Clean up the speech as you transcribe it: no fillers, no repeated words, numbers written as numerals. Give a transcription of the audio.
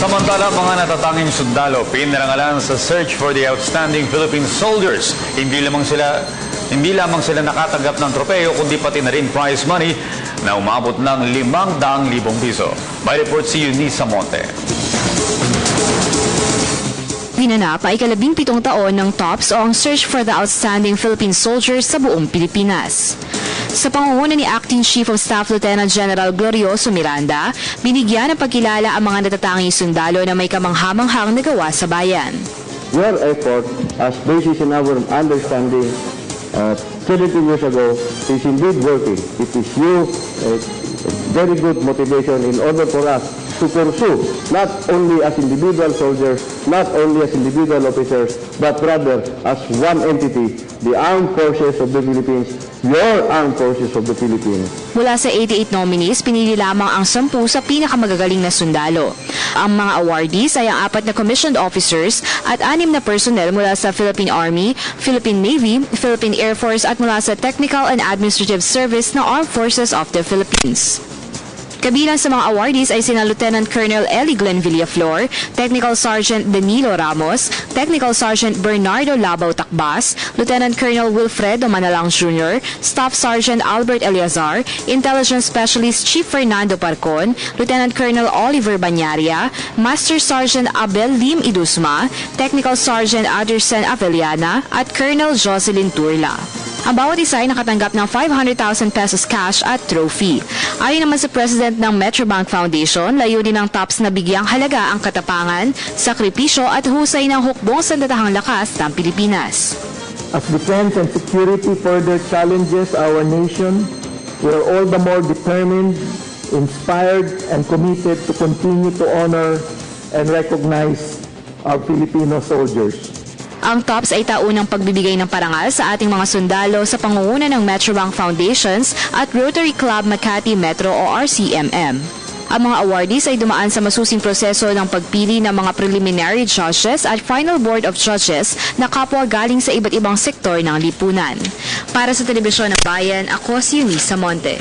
Samantala, mga natatanging sundalo pinarangalan sa search for the outstanding Philippine soldiers. Hindi lamang sila nakatanggap ng tropeo, kundi pati na rin prize money na umabot ng 500,000 piso. May report si Eunice Monte. Ginanap ay ika-17 taon ng TOPS o ang Search for the Outstanding Philippine Soldiers sa buong Pilipinas. Sa pangunguna ni Acting Chief of Staff Lieutenant General Glorioso Miranda, binigyan ng pagkilala ang mga natatanging sundalo na may kamanghamanghang nagawa sa bayan. Your effort, as basis in our understanding 17 years ago, is indeed working. It is you very good motivation in order for us to pursue, not only as individual soldiers, not only as individual officers, but rather as one entity, the Armed Forces of the Philippines, your Armed Forces of the Philippines. Mula sa 88 nominees, pinili lamang ang 10 sa pinakamagagaling na sundalo. Ang mga awardees ay ang 4 na commissioned officers at 6 na personnel mula sa Philippine Army, Philippine Navy, Philippine Air Force at mula sa Technical and Administrative Service ng Armed Forces of the Philippines. Kabilang sa mga awardees ay sina Lieutenant Colonel Eli Glenn Villaflor, Technical Sergeant Danilo Ramos, Technical Sergeant Bernardo Labao Takbas, Lieutenant Colonel Wilfredo Manalang Jr., Staff Sergeant Albert Eliazar, Intelligence Specialist Chief Fernando Parcon, Lieutenant Colonel Oliver Banyaria, Master Sergeant Abel Lim Idusma, Technical Sergeant Adersen Avellana, at Colonel Jocelyn Turla. Ang bawat isa ay nakatanggap ng 500,000 pesos cash at trophy. Ayon naman sa President ng Metrobank Foundation, layunin ng TOPS na bigyang halaga ang katapangan, sakripisyo at husay ng hukbong sandatahang lakas ng Pilipinas. As defense and security further challenges our nation, we are all the more determined, inspired, and committed to continue to honor and recognize our Filipino soldiers. Ang TOPS ay taunang pagbibigay ng parangal sa ating mga sundalo sa pangunguna ng Metrobank Foundations at Rotary Club Makati Metro o RCMM. Ang mga awardees ay dumaan sa masusing proseso ng pagpili ng mga preliminary judges at final board of judges na kapwa galing sa iba't ibang sektor ng lipunan. Para sa Telebisyon ng Bayan, ako si Eunice Monte.